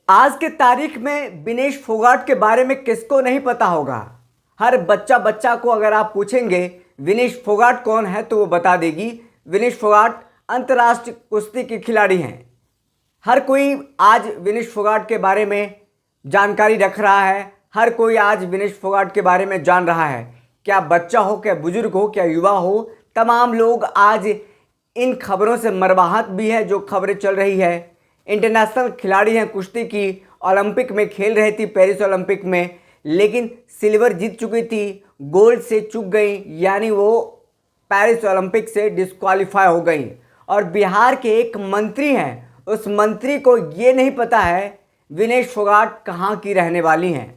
आज के तारीख में विनेश फोगाट के बारे में किसको नहीं पता होगा। हर बच्चा बच्चा को अगर आप पूछेंगे विनेश फोगाट कौन है तो वो बता देगी। विनेश फोगाट अंतर्राष्ट्रीय कुश्ती के खिलाड़ी हैं। हर कोई आज विनेश फोगाट के बारे में जानकारी रख रहा है। हर कोई आज विनेश फोगाट के बारे में जान रहा है। क्या बच्चा हो, क्या बुजुर्ग हो, क्या युवा हो, तमाम लोग आज इन खबरों से मरवाहत भी है। जो खबरें चल रही है, इंटरनेशनल खिलाड़ी हैं कुश्ती की, ओलंपिक में खेल रही थी पेरिस ओलंपिक में, लेकिन सिल्वर जीत चुकी थी, गोल्ड से चूक गई, यानी वो पेरिस ओलंपिक से डिस्क्वालीफाई हो गई। और बिहार के एक मंत्री हैं, उस मंत्री को ये नहीं पता है विनेश फोगाट कहाँ की रहने वाली हैं।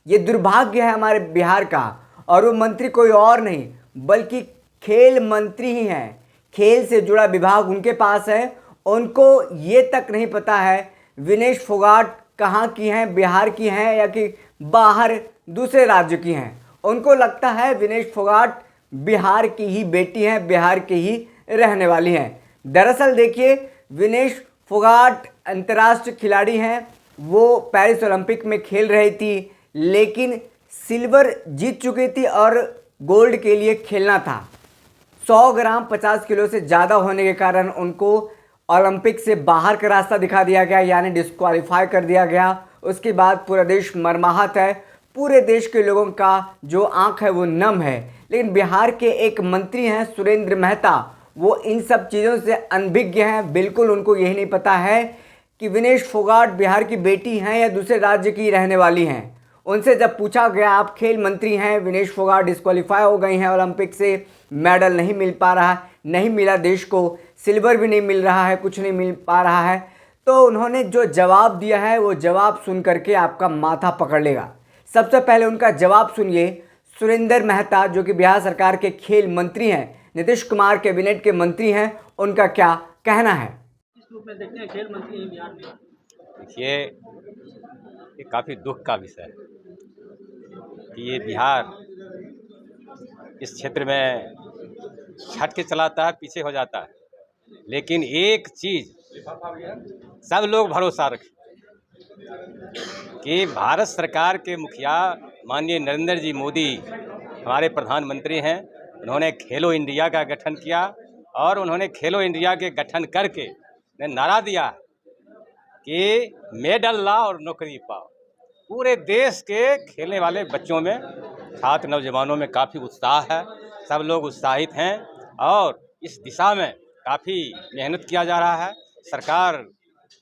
ये दुर्भाग्य है हमारे बिहार का। और वो मंत्री कोई और नहीं बल्कि खेल मंत्री ही हैं। खेल से जुड़ा विभाग उनके पास है। उनको ये तक नहीं पता है विनेश फोगाट कहाँ की हैं, बिहार की हैं या कि बाहर दूसरे राज्य की हैं। उनको लगता है विनेश फोगाट बिहार की ही बेटी हैं, बिहार की ही रहने वाली हैं। दरअसल देखिए, विनेश फोगाट अंतर्राष्ट्रीय खिलाड़ी हैं। वो पेरिस ओलंपिक में खेल रही थी, लेकिन सिल्वर जीत चुकी थी और गोल्ड के लिए खेलना था। 100 ग्राम 50 किलो से ज़्यादा होने के कारण उनको ओलंपिक से बाहर का रास्ता दिखा दिया गया, यानी डिस्क्वालीफाई कर दिया गया। उसके बाद पूरा देश मरमाहत है। पूरे देश के लोगों का जो आंख है वो नम है। लेकिन बिहार के एक मंत्री हैं सुरेंद्र मेहता, वो इन सब चीज़ों से अनभिज्ञ हैं। बिल्कुल उनको यही नहीं पता है कि विनेश फोगाट बिहार की बेटी हैं या दूसरे राज्य की रहने वाली हैं। उनसे जब पूछा गया, आप खेल मंत्री हैं, विनेश फोगाट डिस्क्वालीफाई हो गई हैं ओलंपिक से, मेडल नहीं मिल पा रहा, नहीं मिला देश को, सिल्वर भी नहीं मिल रहा है, कुछ नहीं मिल पा रहा है, तो उन्होंने जो जवाब दिया है वो जवाब सुन करके आपका माथा पकड़ लेगा। सबसे पहले उनका जवाब सुनिए। सुरेंद्र मेहता जो कि बिहार सरकार के खेल मंत्री हैं, नीतीश कुमार कैबिनेट के मंत्री हैं, उनका क्या कहना है। किस रूप में देखते हैं खेल मंत्री हैं बिहार में? देखिए, ये काफ़ी दुख का विषय है कि ये बिहार इस क्षेत्र में छट के चलाता है, पीछे हो जाता है। लेकिन एक चीज़ सब लोग भरोसा रखें कि भारत सरकार के मुखिया माननीय नरेंद्र जी मोदी हमारे प्रधानमंत्री हैं। उन्होंने खेलो इंडिया का गठन किया और उन्होंने खेलो इंडिया के गठन करके नारा दिया कि मेडल लाओ और नौकरी पाओ। पूरे देश के खेलने वाले बच्चों में, छात्र नौजवानों में काफ़ी उत्साह है। सब लोग उत्साहित हैं और इस दिशा में काफ़ी मेहनत किया जा रहा है। सरकार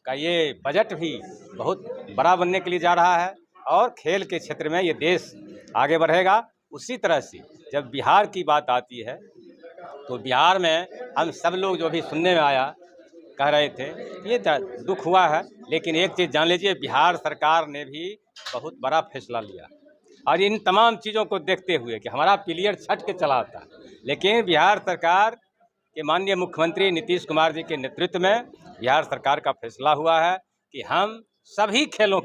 का ये बजट भी बहुत बड़ा बनने के लिए जा रहा है और खेल के क्षेत्र में ये देश आगे बढ़ेगा। उसी तरह से जब बिहार की बात आती है तो बिहार में हम सब लोग जो भी सुनने में आया कह रहे थे, ये दुख हुआ है। लेकिन एक चीज़ जान लीजिए, बिहार सरकार ने भी बहुत बड़ा फैसला लिया और इन तमाम चीज़ों को देखते हुए कि हमारा प्लेयर छट के चला था, लेकिन बिहार सरकार के माननीय मुख्यमंत्री नीतीश कुमार जी के नेतृत्व में बिहार सरकार का फैसला हुआ है कि हम सभी खेलों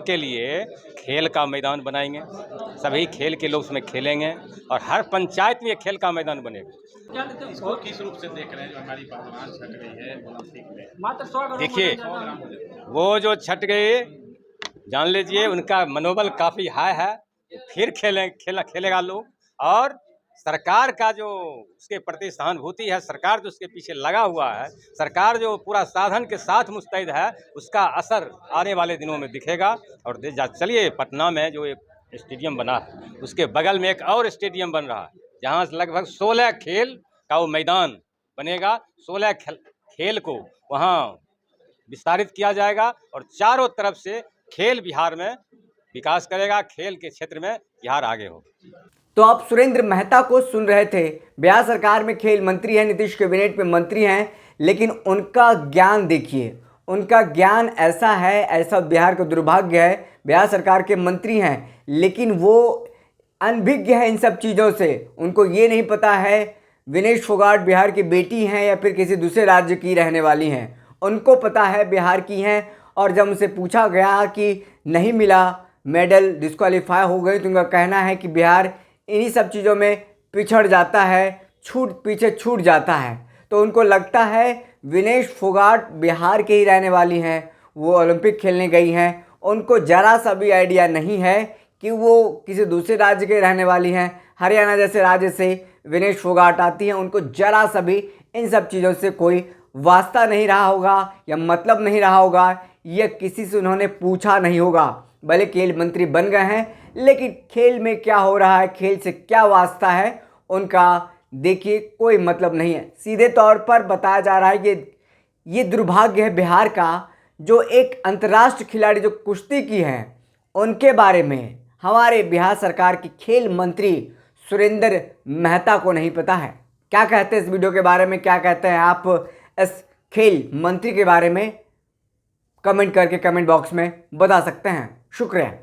के लिए खेल का मैदान बनाएंगे। सभी खेल के लोग उसमें खेलेंगे और हर पंचायत में खेल का मैदान बनेगा। क्या देखते हैं इसको किस रूप से देख रहे हैं जो हमारी पहलवान छट रही है ओलंपिक में? मात्र 100 ग्राम देखिए, वजन ज्यादा। वो जो छट गए, जान लीजिए उनका मनोबल काफ़ी हाई है। फिर खेलेगा लोग। और सरकार का जो उसके प्रति सहानुभूति है, सरकार जो उसके पीछे लगा हुआ है, सरकार जो पूरा साधन के साथ मुस्तैद है, उसका असर आने वाले दिनों में दिखेगा। और चलिए, पटना में जो एक स्टेडियम बना है, उसके बगल में एक और स्टेडियम बन रहा है जहाँ से लगभग 16 खेल का वो मैदान बनेगा। 16 खेल को वहाँ विस्तारित किया जाएगा और चारों तरफ से खेल बिहार में विकास करेगा। खेल के क्षेत्र में बिहार आगे होगा। तो आप सुरेंद्र मेहता को सुन रहे थे। बिहार सरकार में खेल मंत्री हैं, नीतीश कैबिनेट में मंत्री हैं, लेकिन उनका ज्ञान देखिए, उनका ज्ञान ऐसा है, ऐसा बिहार का दुर्भाग्य है। बिहार सरकार के मंत्री हैं लेकिन वो अनभिज्ञ है इन सब चीज़ों से। उनको ये नहीं पता है विनेश फोगाट बिहार की बेटी हैं या फिर किसी दूसरे राज्य की रहने वाली हैं। उनको पता है बिहार की हैं। और जब उनसे पूछा गया कि नहीं मिला मेडल, डिस्क्वालीफाई हो गई, तो उनका कहना है कि बिहार इन्हीं सब चीज़ों में पिछड़ जाता है, पीछे छूट जाता है। तो उनको लगता है विनेश फोगाट बिहार के ही रहने वाली हैं। वो ओलंपिक खेलने गई हैं, उनको ज़रा सा भी आइडिया नहीं है कि वो किसी दूसरे राज्य के रहने वाली हैं। हरियाणा जैसे राज्य से विनेश फोगाट आती हैं, उनको ज़रा सा भी इन सब चीज़ों से कोई वास्ता नहीं रहा होगा या मतलब नहीं रहा होगा, या किसी से उन्होंने पूछा नहीं होगा। भले खेल मंत्री बन गए हैं, लेकिन खेल में क्या हो रहा है, खेल से क्या वास्ता है, उनका देखिए कोई मतलब नहीं है। सीधे तौर पर बताया जा रहा है कि ये दुर्भाग्य है बिहार का, जो एक अंतर्राष्ट्रीय खिलाड़ी जो कुश्ती की हैं, उनके बारे में हमारे बिहार सरकार की खेल मंत्री सुरेंद्र मेहता को नहीं पता है। क्या कहते हैं इस वीडियो के बारे में, क्या कहते हैं आप इस खेल मंत्री के बारे में, कमेंट करके कमेंट बॉक्स में बता सकते हैं। शुक्रिया।